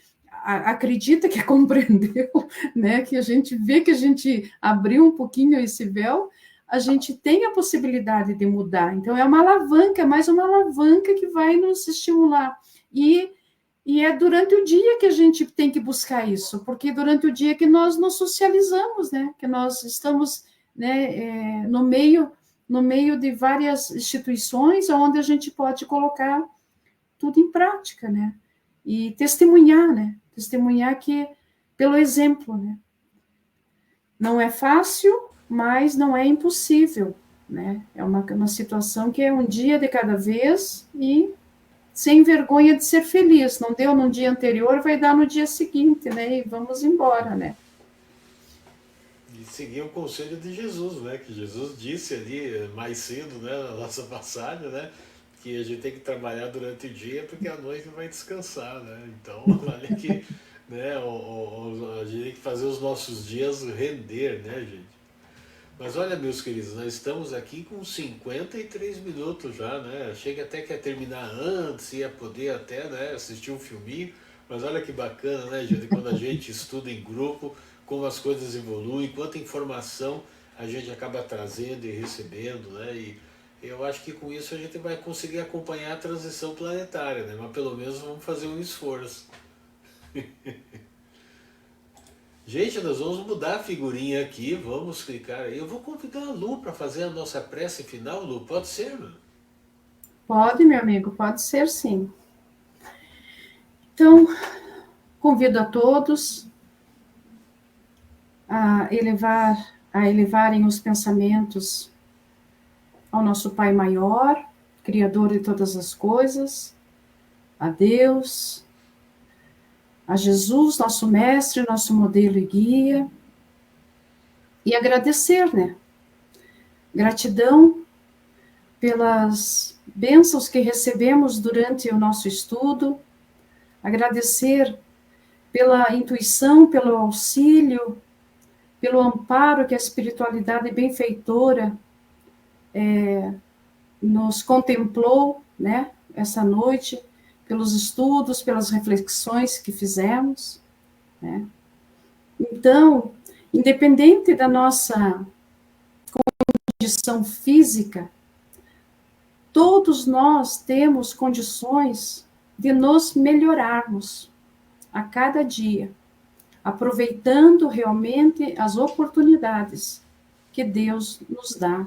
acredita que compreendeu, né? Que a gente vê que a gente abriu um pouquinho esse véu, a gente tem a possibilidade de mudar. Então, é uma alavanca, mais uma alavanca que vai nos estimular. E é durante o dia que a gente tem que buscar isso, porque durante o dia que nós nos socializamos, né? Que nós estamos, né, no meio de várias instituições onde a gente pode colocar tudo em prática, né? E testemunhar, né? Testemunhar que, pelo exemplo, né? Não é fácil, mas não é impossível, né? É uma situação que é um dia de cada vez e sem vergonha de ser feliz. Não deu no dia anterior, vai dar no dia seguinte, né? E vamos embora, né? E seguir o conselho de Jesus, né? Que Jesus disse ali mais cedo, né? Na nossa passagem, né? Que a gente tem que trabalhar durante o dia porque à noite vai descansar, né? Então, olha que, né? A gente tem que fazer os nossos dias render, né, gente? Mas olha, meus queridos, nós estamos aqui com 53 minutos já, né? Achei que até que ia terminar antes, ia poder até, né, assistir um filminho, mas olha que bacana, né, gente? Quando a gente estuda em grupo, como as coisas evoluem, quanta informação a gente acaba trazendo e recebendo, né? E eu acho que com isso a gente vai conseguir acompanhar a transição planetária, né? Mas pelo menos vamos fazer um esforço. Gente, nós vamos mudar a figurinha aqui, vamos clicar aí. Eu vou convidar a Lu para fazer a nossa prece final, Lu, pode ser, Lu? Pode, meu amigo, pode ser sim. Então, convido a todos a elevarem os pensamentos ao nosso Pai Maior, Criador de todas as coisas, a Deus, a Jesus, nosso mestre, nosso modelo e guia, e agradecer, né? Gratidão pelas bênçãos que recebemos durante o nosso estudo, agradecer pela intuição, pelo auxílio, pelo amparo que a espiritualidade benfeitora nos contemplou, né, essa noite, pelos estudos, pelas reflexões que fizemos, né? Então, independente da nossa condição física, todos nós temos condições de nos melhorarmos a cada dia, aproveitando realmente as oportunidades que Deus nos dá.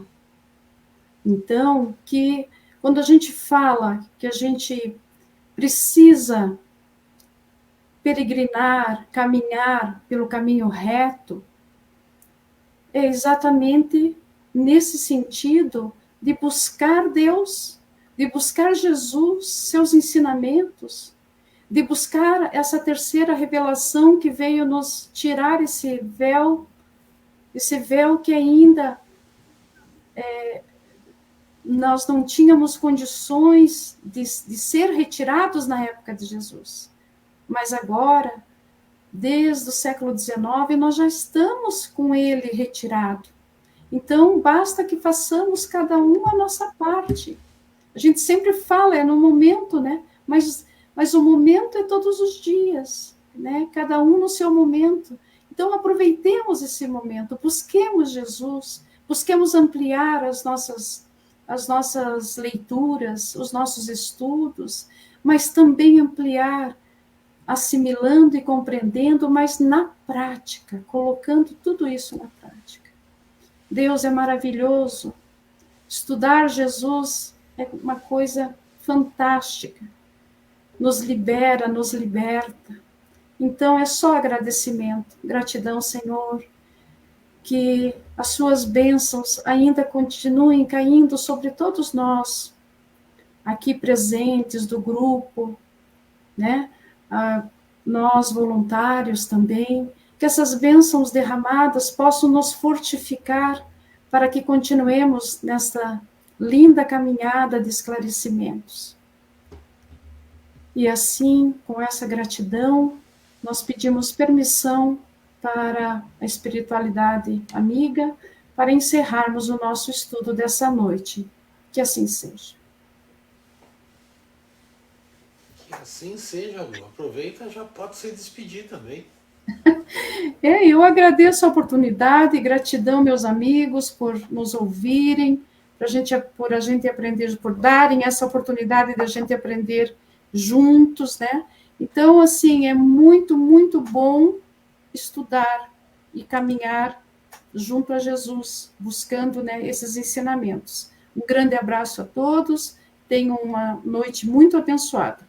Então, que quando a gente fala que a gente precisa peregrinar, caminhar pelo caminho reto, é exatamente nesse sentido de buscar Deus, de buscar Jesus, seus ensinamentos, de buscar essa terceira revelação que veio nos tirar esse véu que ainda nós não tínhamos condições de ser retirados na época de Jesus. Mas agora, desde o século XIX, nós já estamos com ele retirado. Então, basta que façamos cada um a nossa parte. A gente sempre fala, é no momento, né? Mas o momento é todos os dias, né? Cada um no seu momento. Então, aproveitemos esse momento, busquemos Jesus, busquemos ampliar as nossas leituras, os nossos estudos, mas também ampliar, assimilando e compreendendo, mas na prática, colocando tudo isso na prática. Deus é maravilhoso. Estudar Jesus é uma coisa fantástica. Nos libera, nos liberta. Então, é só agradecimento. Gratidão, Senhor, que as suas bênçãos ainda continuem caindo sobre todos nós, aqui presentes do grupo, né? Nós voluntários também, que essas bênçãos derramadas possam nos fortificar para que continuemos nesta linda caminhada de esclarecimentos. E assim, com essa gratidão, nós pedimos permissão para a espiritualidade amiga, para encerrarmos o nosso estudo dessa noite. Que assim seja. Que assim seja, Lu. Aproveita, já pode se despedir também. Eu agradeço a oportunidade, gratidão, meus amigos, por nos ouvirem, por a gente aprender, por darem essa oportunidade de a gente aprender juntos, né? Então, assim, é muito, muito bom estudar e caminhar junto a Jesus, buscando, né, esses ensinamentos. Um grande abraço a todos, tenham uma noite muito abençoada.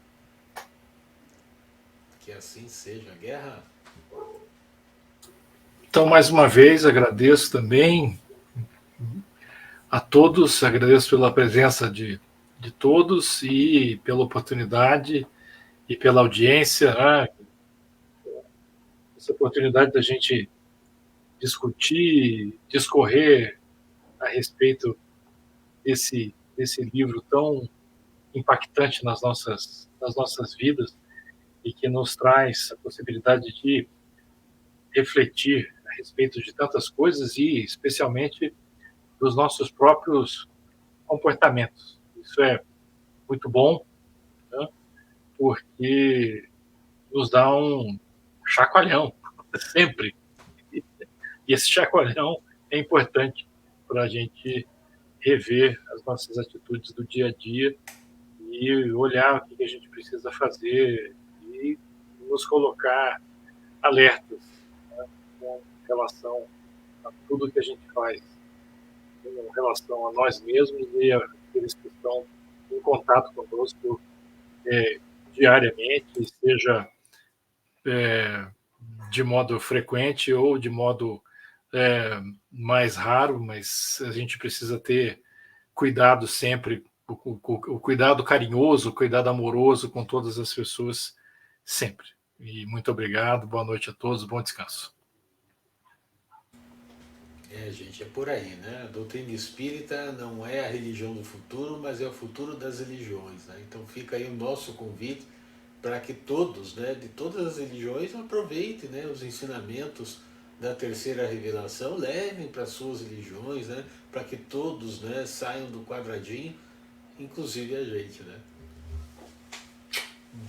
Que assim seja. Guerra. Então, mais uma vez, agradeço também a todos, agradeço pela presença de todos e pela oportunidade e pela audiência, né? Essa oportunidade da gente discutir, discorrer a respeito desse livro tão impactante nas nossas vidas e que nos traz a possibilidade de refletir a respeito de tantas coisas e especialmente dos nossos próprios comportamentos. Isso é muito bom, né? Porque nos dá um chacoalhão, sempre. E esse chacoalhão é importante para a gente rever as nossas atitudes do dia a dia e olhar o que a gente precisa fazer e nos colocar alertas, né, com relação a tudo que a gente faz, com relação a nós mesmos e aqueles que estão em contato conosco diariamente, seja de modo frequente ou de modo mais raro, mas a gente precisa ter cuidado sempre, o cuidado carinhoso, o cuidado amoroso com todas as pessoas, sempre. E muito obrigado, boa noite a todos, bom descanso. Gente, é por aí, né? A doutrina espírita não é a religião do futuro, mas é o futuro das religiões, né? Então fica aí o nosso convite para que todos, né, de todas as religiões, aproveitem, né, os ensinamentos da terceira revelação, levem para suas religiões, né, para que todos, né, saiam do quadradinho, inclusive a gente, né?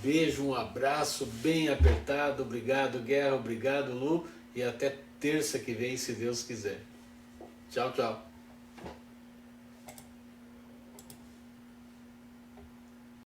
Beijo, um abraço bem apertado, obrigado Guerra, obrigado Lu, e até terça que vem, se Deus quiser. Tchau, tchau.